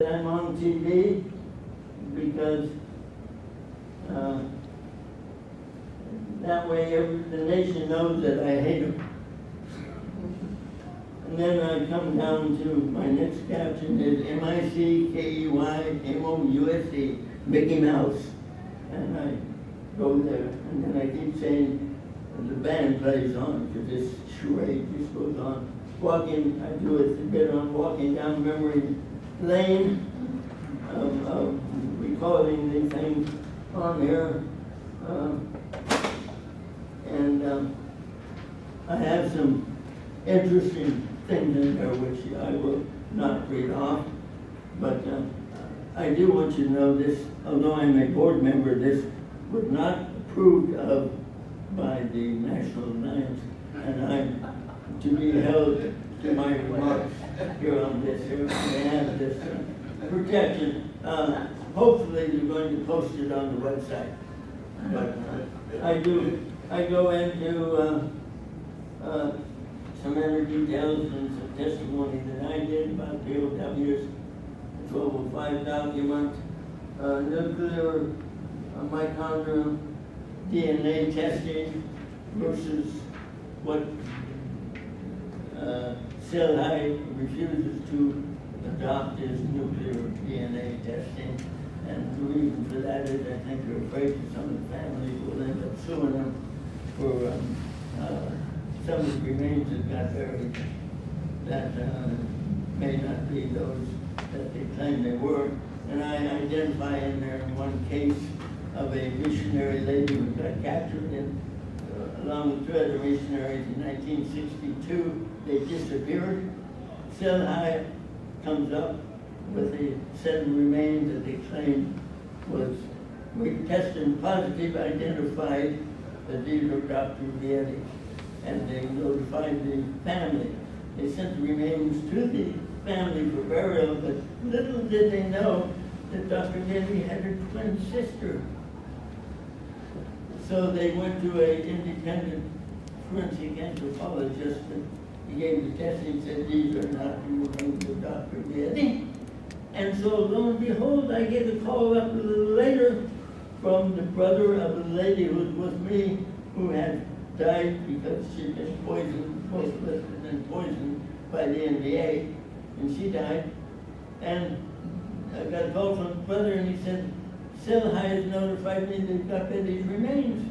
I'm on TV because that way the nation knows that I hate them. And then I come down to my next caption is MICKEYMOUSE, Mickey Mouse. And I go there, and then I keep saying, the band plays on, because this charade just goes on. Walking, I do it a bit on walking down memory lane, of recording these things on here. I have some interesting things in there which I will not read off, but I do want you to know this, although I'm a board member, this was not approved of by the National Alliance, and I'm to be held to my remarks here on this. Here we have this protection. Hopefully they're going to post it on the website. But I go into some other details and some testimony that I did about POWs, 1205 document, nuclear mitochondrial DNA testing versus what Selhide refuses to adopt as nuclear DNA testing. And the reason for that is I think they're afraid that some of the families will end up suing them for some of the remains that got buried that may not be those that they claim they were. And I identify in there one case of a missionary lady who got captured along with two other missionaries in 1962. They disappeared. Selhide comes up with a set of remains that they claimed was, we tested positive, identified that these were Dr. Vietti, and they notified the family. They sent the remains to the family for burial, but little did they know that Dr. Vietti had a twin sister. So they went to an independent forensic anthropologist, and he gave the testing, said these are not the remains of Dr. Vietti. And so lo and behold, I get a call up a little later from the brother of a lady who was with me who had died because she'd been poisoned, most of us had been poisoned by the NBA, and she died. And I got a call from the brother and he said, Selhide has notified me they've got Betty's remains.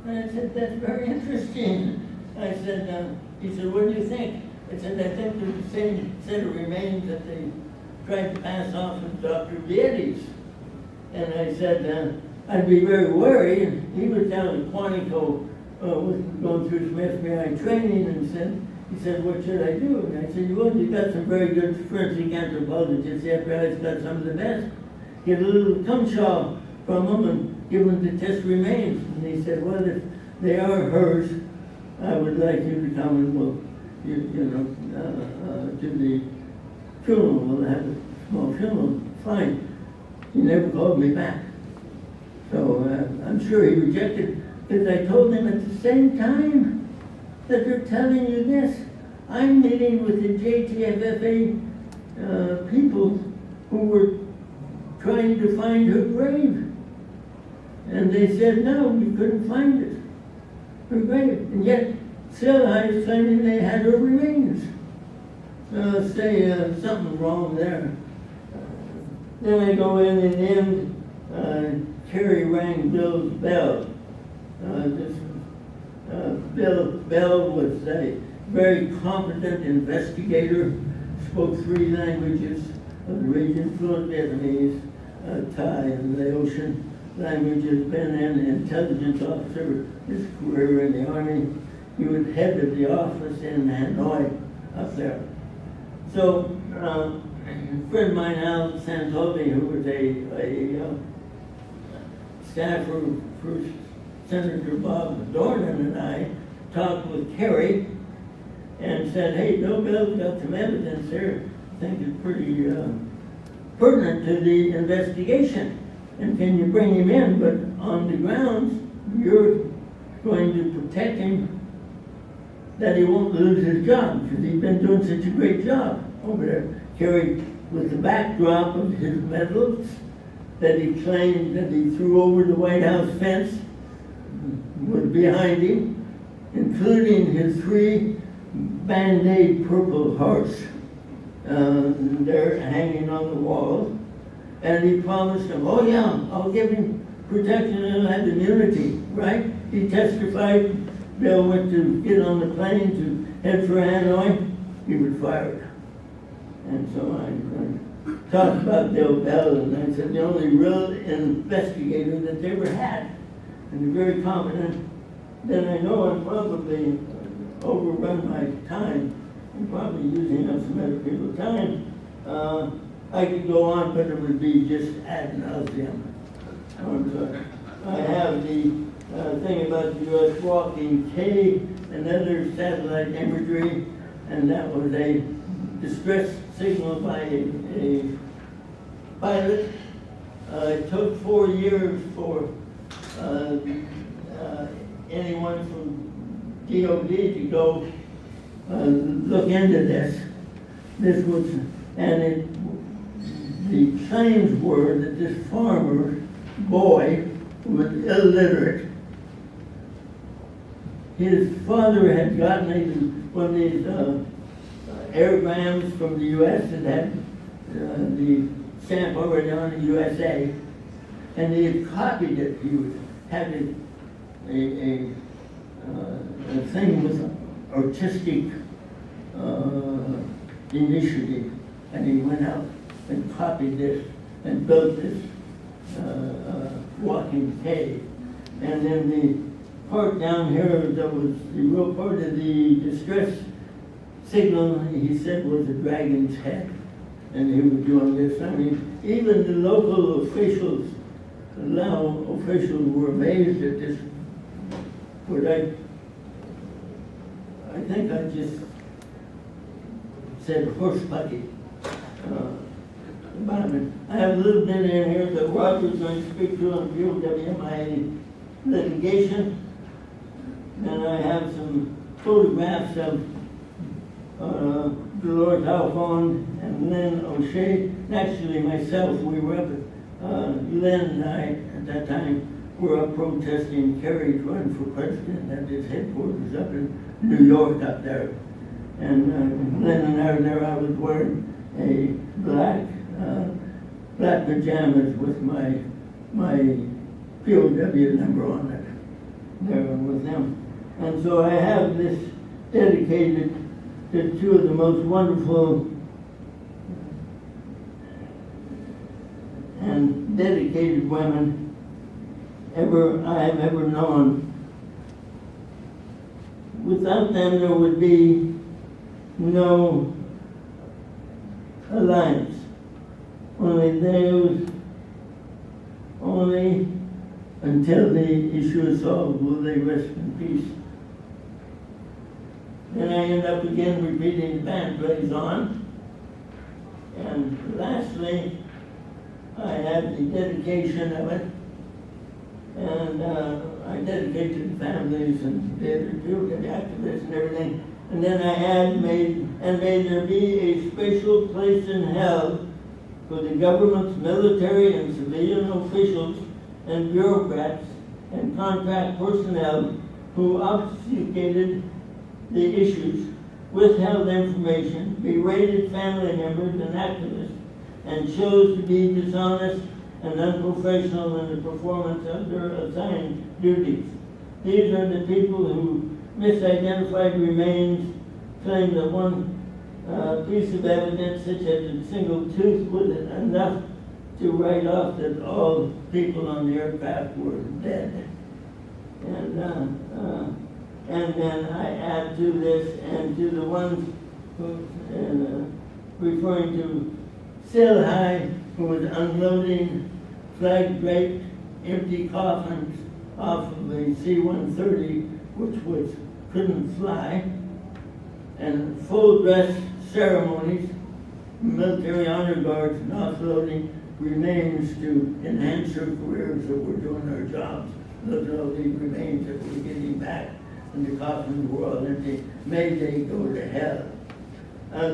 And I said, that's very interesting. I said, he said, what do you think? I said, I think they're the same set of remains that they tried to pass off as Dr. Vietti's. And I said, I'd be very wary. And he was down in Quantico, going through some FBI training, and he said, what should I do? And I said, well, you've got some very good forensic anthropologists. The FBI's got some of the best. Get a little cumshaw from them and give them the test remains. And he said, well, if they are hers, I would like you to come and we'll, to the funeral. We'll have a small funeral. Fine. He never called me back. So I'm sure he rejected, because I told him at the same time that they're telling you this. I'm meeting with the JTFFA people who were trying to find her grave. And they said, no, we couldn't find it, her grave. And yet, Selhide is claiming they had her remains. Something wrong there. Then I go in and end, Terry rang Bill's bell. Bell was a very competent investigator, spoke 3 languages of the region, fluent Vietnamese, Thai, and Laotian languages, been an intelligence officer, his career in the Army. He was head of the office in Hanoi up there. So, a friend of mine, Al Santoli, who was a staffer for Senator Bob Dornan, and I talked with Kerry and said, hey, Bill Bell's got some evidence here. I think it's pretty pertinent to the investigation. And can you bring him in? But on the grounds, you're going to protect him that he won't lose his job, because he's been doing such a great job over there. Kerry with the backdrop of his medals that he claimed that he threw over the White House fence was behind him, including his 3 Band-Aid Purple Hearts. They're hanging on the wall. And he promised him, oh yeah, I'll give him protection and have immunity, right? He testified. Bill went to get on the plane to head for Hanoi. He was fired. And so I talked about Bill Bell, and I said the only real investigator that they ever had, and they're very competent. Then I know I'm probably overrun my time. I'm probably using up some other people's time. I could go on, but it would be just ad nauseum. I have the thing about the U.S. walking K, another satellite imagery, and that was a distress signal by a pilot. It took 4 years for anyone from DOD to go look into this. This was, and the claims were that this farmer boy was illiterate. His father had gotten one of these airgrams from the U.S. that had the stamp already on the USA, and he had copied it. He had a thing with artistic initiative, and he went out and copied this and built this walking K. And then the part down here that was the real part of the distress signal, he said, was a dragon's head. And he was doing this. I mean, even the local officials, Lao officials, were amazed at this. But I think I just said horse pucky. I have a little bit in here that Roger's going to speak to on POW, my litigation. And I have some photographs of Dolores Alphonse and Lynn O'Shea. Actually, myself, we were up at, Lynn and I, at that time, were up protesting Kerry's run for president at his headquarters up in New York up there. And Lynn and I were there. I was wearing a black pajamas with my POW number on it. There with them. And so I have this dedicated to 2 of the most wonderful and dedicated women I have ever known. Without them, there would be no alliance. Only until the issue is solved will they rest in peace. Then I end up again repeating the band plays on. And lastly, I have the dedication of it. And I dedicate to the families and the other people, the activists and everything. And then I add, may there be a special place in hell for the government's military and civilian officials and bureaucrats and contract personnel who obfuscated the issues, withheld information, berated family members and activists, and chose to be dishonest and unprofessional in the performance of their assigned duties. These are the people who misidentified remains, claim that one piece of evidence, such as a single tooth, was enough to write off that all people on the aircraft were dead. And then I add to this, and to the ones who, referring to Silhai, who was unloading flag-draped empty coffins off of the C-130, which couldn't fly, and full dress ceremonies, military honor guards, and offloading remains to enhance their careers that were doing their jobs. Those are all the remains that we're getting back, and the coffins were all empty. May they go to hell.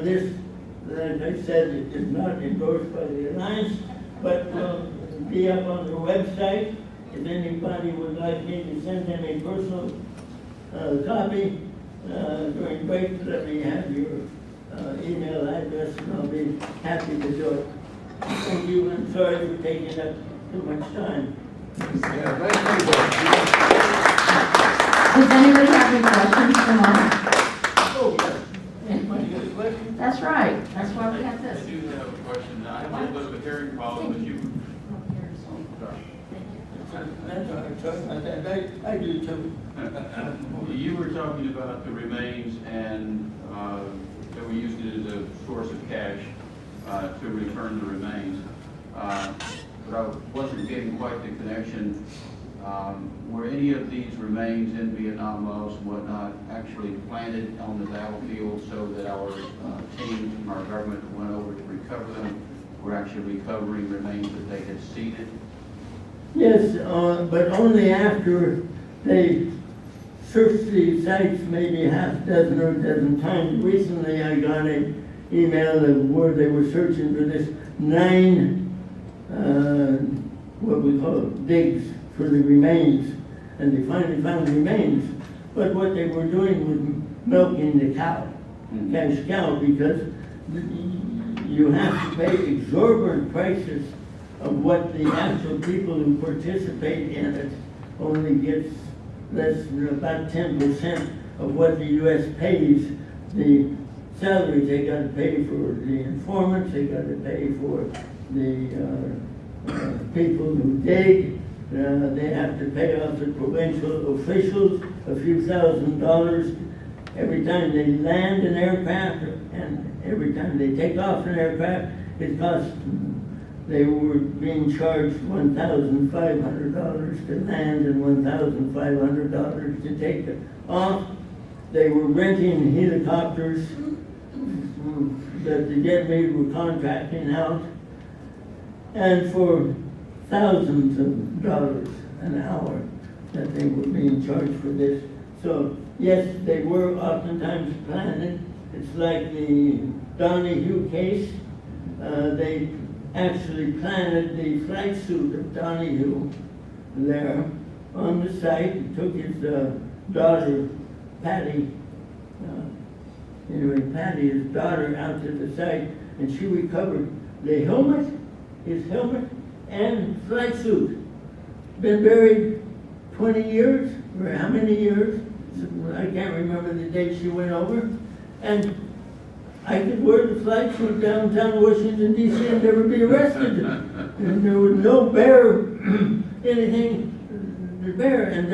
This like I said, it is not endorsed by the Alliance, but will be up on the website. If anybody would like me to send them a personal copy during break, let me have your email address and I'll be happy to do it. Thank you, I'm sorry for taking up too much time. Yeah, thank you. Does anybody have any questions for Mike? Oh, yeah. Anybody got a question? That's right, that's why we have I this. do have a question. I have a little bit of a hearing problem, but you, That's all right, sorry about that. I do too. you were talking about the remains and that we used it as a source of cash to return the remains. But I wasn't getting quite the connection. Were any of these remains in Vietnam, Laos, and whatnot actually planted on the battlefield so that our teams from our government that went over to recover them were actually recovering remains that they had seeded? Yes, but only after they searched the sites maybe half a dozen or a dozen times. Recently I got an email of where they were searching for this 9, what we call it, digs for the remains, and they finally found remains. But what they were doing was milking the cow, cash cow, because you have to pay exorbitant prices of what the actual people who participate in it only gets less than about 10% of what the U.S. pays. The salaries they got to pay for the informants, they got to pay for the people who dig, they have to pay off the provincial officials a few $1,000s every time they land an aircraft, and every time they take off an aircraft, it costs them. They were being charged $1,500 to land and $1,500 to take it off. They were renting helicopters that the dead meat were contracting out, and for thousands of dollars an hour that they were being charged for this. So yes, they were oftentimes planted. It's like the Donahue case. They actually planted the flight suit of Donahue there on the site. He took his daughter, Patty, Patty, his daughter, out to the site, and she recovered the helmet, his helmet, and flight suit. Been buried 20 years, or how many years? I can't remember the date she went over. And I could wear the flight suit downtown Washington, D.C. and never be arrested. And there was no bear, anything to bear, and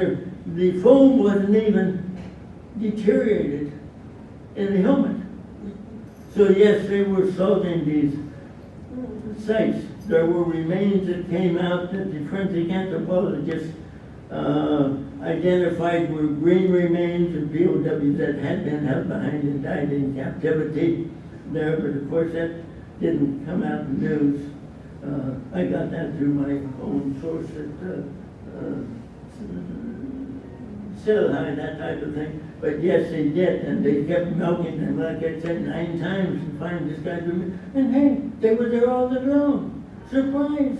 the foam wasn't even deteriorated in the helmet. So yes, they were salting these sites. There were remains that came out that the forensic anthropologists identified were green remains of POWs that had been held behind and died in captivity there, but of course that didn't come out in the news. I got that through my own source at Silhigh, that type of thing. But yes, they did, and they kept milking them, like I said, 9 times to find this guy's remains. And hey, they were there all along. Surprise!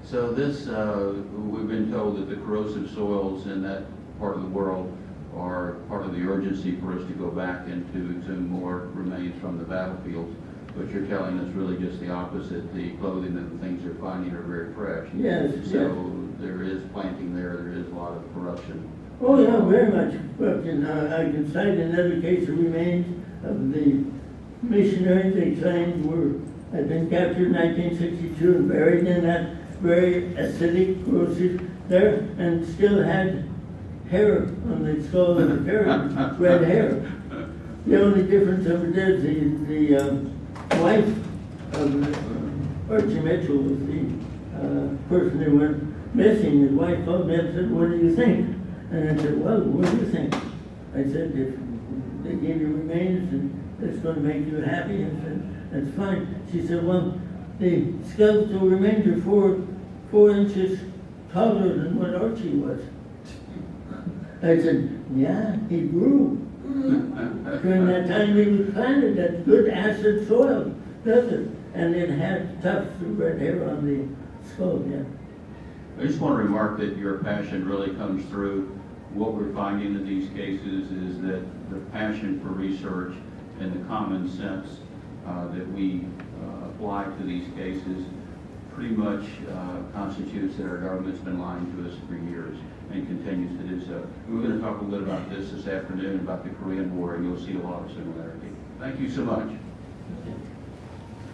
So this, we've been told that the corrosive soils in that part of the world are part of the urgency for us to go back and to exhume more remains from the battlefields. But you're telling us really just the opposite. The clothing and the things they're finding are very fresh. Yes. So there is planting there is a lot of corruption. Oh yeah, very much. And I can cite another case of remains of the missionaries they claimed had been captured in 1962 and buried in that very acidic, corrosive there, and still had hair on the skull of the parrot, red hair. The only difference of it is the wife of Archie Mitchell was the person who went missing. His wife called me up and said, "What do you think?" And I said, "Well, what do you think?" I said, "If they gave you remains and it's going to make you happy," I said, "that's fine." She said, "Well, the skeletal remains are 4 inches taller than what Archie was." I said, "Yeah, he grew." During that time he was planted, that good acid soil. does it? And it had tufts of red hair on the skull, yeah. I just want to remark that your passion really comes through. What we're finding in these cases is that the passion for research and the common sense that we apply to these cases pretty much constitutes that our government's been lying to us for years and continues to do so. We're going to talk a little bit about this afternoon, about the Korean War, and you'll see a lot of similarity. Thank you so much.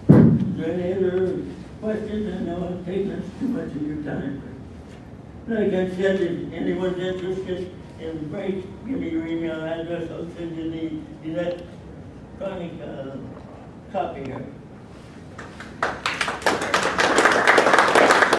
Is there any other questions? I know I've taken up too much of your time. Like I said, if anyone's interested in the break, give me your email address, I'll send you the electronic copy here.